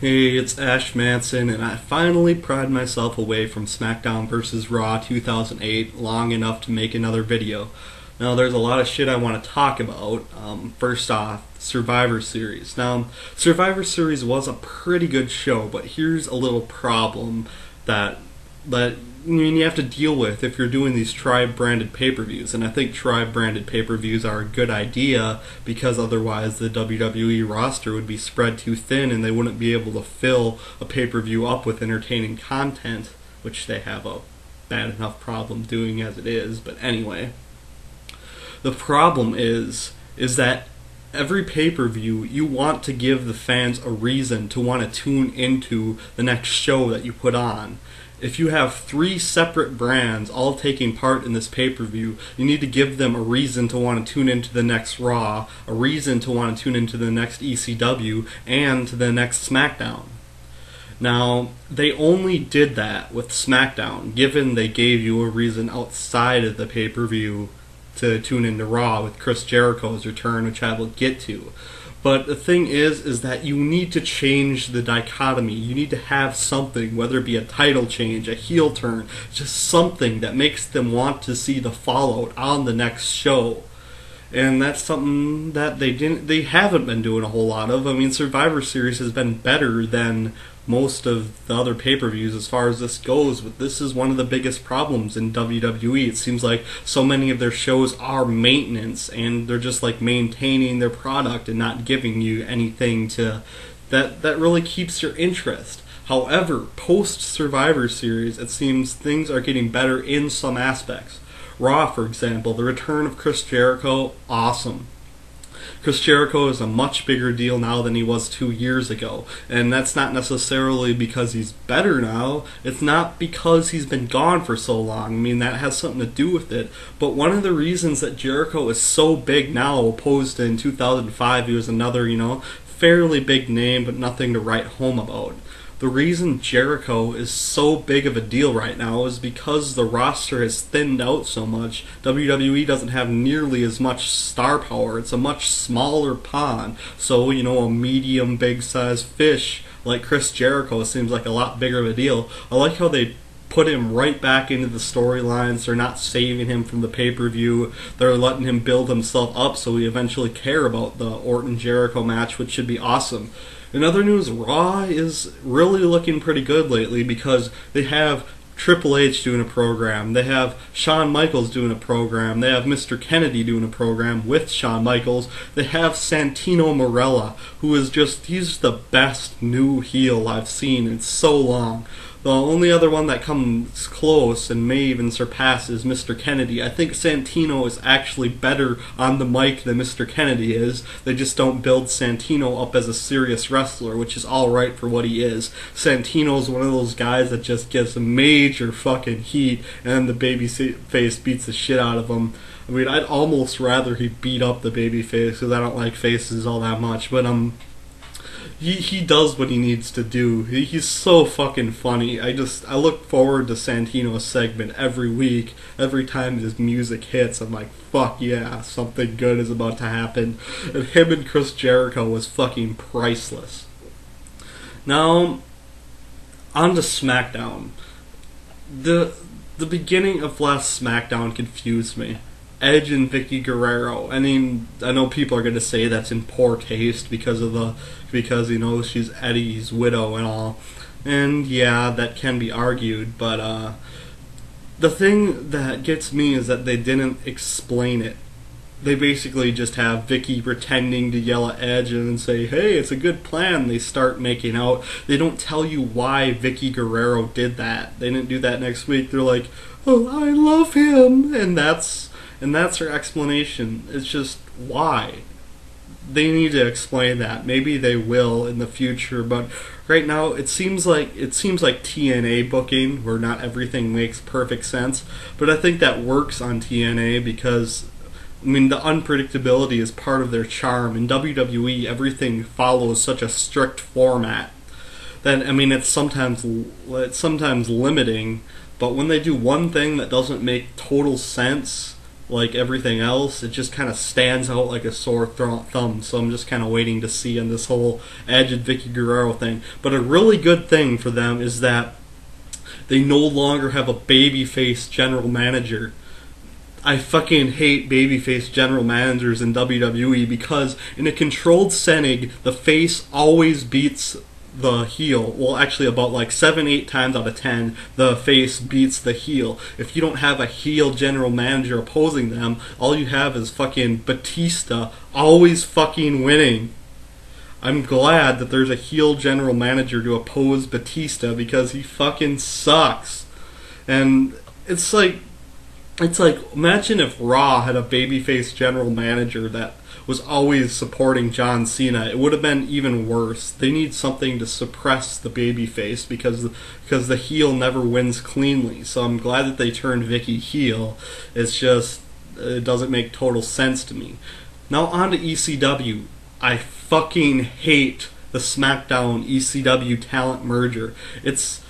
Hey, it's Ash Manson, and I finally pried myself away from SmackDown vs. Raw 2008 long enough to make another video. Now, there's a lot of shit I want to talk about. First off, Survivor Series. Now, Survivor Series was a pretty good show, but here's a little problem that you have to deal with if you're doing these tribe-branded pay-per-views. And I think tribe-branded pay-per-views are a good idea because otherwise the WWE roster would be spread too thin and they wouldn't be able to fill a pay-per-view up with entertaining content, which they have a bad enough problem doing as it is. But anyway, the problem is that every pay-per-view, you want to give the fans a reason to want to tune into the next show that you put on. If you have three separate brands all taking part in this pay-per-view, you need to give them a reason to want to tune into the next Raw, a reason to want to tune into the next ECW, and to the next SmackDown. Now, they only did that with SmackDown, given they gave you a reason outside of the pay-per-view to tune into Raw with Chris Jericho's return, which I will get to. But the thing is that you need to change the dichotomy. You need to have something, whether it be a title change, a heel turn, just something that makes them want to see the fallout on the next show. And that's something that they haven't been doing a whole lot of. I mean, Survivor Series has been better than most of the other pay-per-views as far as this goes, but this is one of the biggest problems in WWE. It seems like so many of their shows are maintenance, and they're just like maintaining their product and not giving you anything that really keeps your interest. However, post-Survivor Series, it seems things are getting better in some aspects. Raw, for example, the return of Chris Jericho, awesome. Chris Jericho is a much bigger deal now than he was 2 years ago. And that's not necessarily because he's better now. It's not because he's been gone for so long. I mean, that has something to do with it. But one of the reasons that Jericho is so big now, opposed to in 2005, he was another, fairly big name, but nothing to write home about. The reason Jericho is so big of a deal right now is because the roster has thinned out so much. WWE doesn't have nearly as much star power. It's a much smaller pond. So, a medium big size fish like Chris Jericho seems like a lot bigger of a deal. I like how they put him right back into the storylines. They're not saving him from the pay-per-view. They're letting him build himself up so we eventually care about the Orton-Jericho match, which should be awesome. In other news, Raw is really looking pretty good lately because they have Triple H doing a program, they have Shawn Michaels doing a program, they have Mr. Kennedy doing a program with Shawn Michaels, they have Santino Marella, who is he's the best new heel I've seen in so long. The only other one that comes close and may even surpass is Mr. Kennedy. I think Santino is actually better on the mic than Mr. Kennedy is. They just don't build Santino up as a serious wrestler, which is alright for what he is. Santino's one of those guys that just gives major fucking heat, and the babyface beats the shit out of him. I mean, I'd almost rather he beat up the babyface because I don't like faces all that much, but He does what he needs to do. He's so fucking funny. I look forward to Santino's segment every week. Every time his music hits, I'm like, fuck yeah, something good is about to happen. And him and Chris Jericho was fucking priceless. Now, on to SmackDown. The beginning of last SmackDown confused me. Edge and Vicky Guerrero. I mean, I know people are going to say that's in poor taste because she's Eddie's widow and all. And yeah, that can be argued, but the thing that gets me is that they didn't explain it. They basically just have Vicky pretending to yell at Edge and then say, hey, it's a good plan. They start making out. They don't tell you why Vicky Guerrero did that. They didn't do that next week. They're like, oh, I love him. And that's her explanation. It's just, why? They need to explain that. Maybe they will in the future, but right now it seems like TNA booking, where not everything makes perfect sense. But I think that works on TNA because, I mean, the unpredictability is part of their charm. In WWE, everything follows such a strict format that, I mean, it's sometimes limiting. But when they do one thing that doesn't make total sense, like everything else. It just kind of stands out like a sore thumb. So I'm just kind of waiting to see on this whole Edge and Vicky Guerrero thing. But a really good thing for them is that they no longer have a babyface general manager. I fucking hate babyface general managers in WWE because in a controlled setting, the face always beats the heel. Well, actually, about like 7-8 times out of 10, the face beats the heel. If you don't have a heel general manager opposing them, all you have is fucking Batista always fucking winning. I'm glad that there's a heel general manager to oppose Batista because he fucking sucks. And it's like, imagine if Raw had a babyface general manager that was always supporting John Cena. It would have been even worse. They need something to suppress the babyface because the heel never wins cleanly. So I'm glad that they turned Vicky heel. It's just, it doesn't make total sense to me. Now on to ECW. I fucking hate the SmackDown ECW talent merger. It's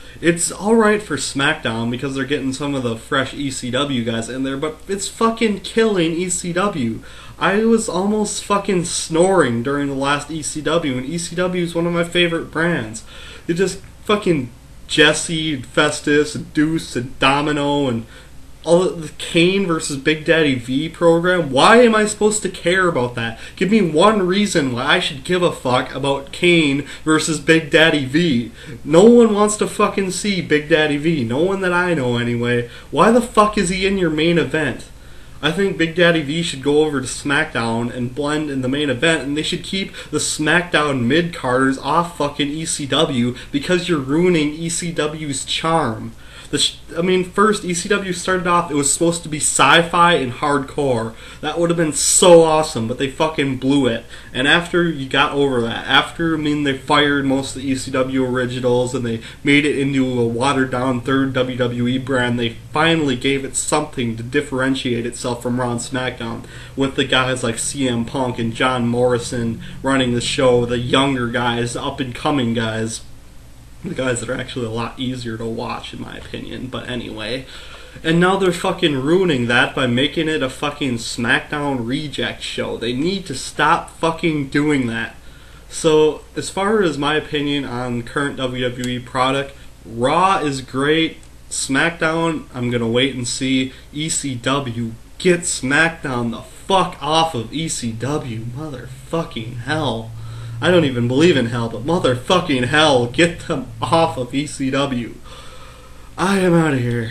alright for SmackDown because they're getting some of the fresh ECW guys in there, but it's fucking killing ECW. I was almost fucking snoring during the last ECW, and ECW is one of my favorite brands. It just fucking Jesse, and Festus, and Deuce, and Domino, and all the Kane versus Big Daddy V program. Why am I supposed to care about that? Give me one reason why I should give a fuck about Kane versus Big Daddy V. No one wants to fucking see Big Daddy V. No one that I know anyway. Why the fuck is he in your main event? I think Big Daddy V should go over to SmackDown and blend in the main event, and they should keep the SmackDown mid-carders off fucking ECW because you're ruining ECW's charm. First, ECW started off, it was supposed to be sci-fi and hardcore. That would have been so awesome, but they fucking blew it. And after you got over that, they fired most of the ECW originals and they made it into a watered-down third WWE brand, they finally gave it something to differentiate itself from Raw and SmackDown, with the guys like CM Punk and John Morrison running the show, the younger guys, the up-and-coming guys. The guys that are actually a lot easier to watch, in my opinion. But anyway. And now they're fucking ruining that by making it a fucking SmackDown reject show. They need to stop fucking doing that. So, as far as my opinion on current WWE product, Raw is great. SmackDown, I'm gonna wait and see. ECW, get SmackDown the fuck off of ECW. Motherfucking hell. I don't even believe in hell, but motherfucking hell, get them off of ECW. I am out of here.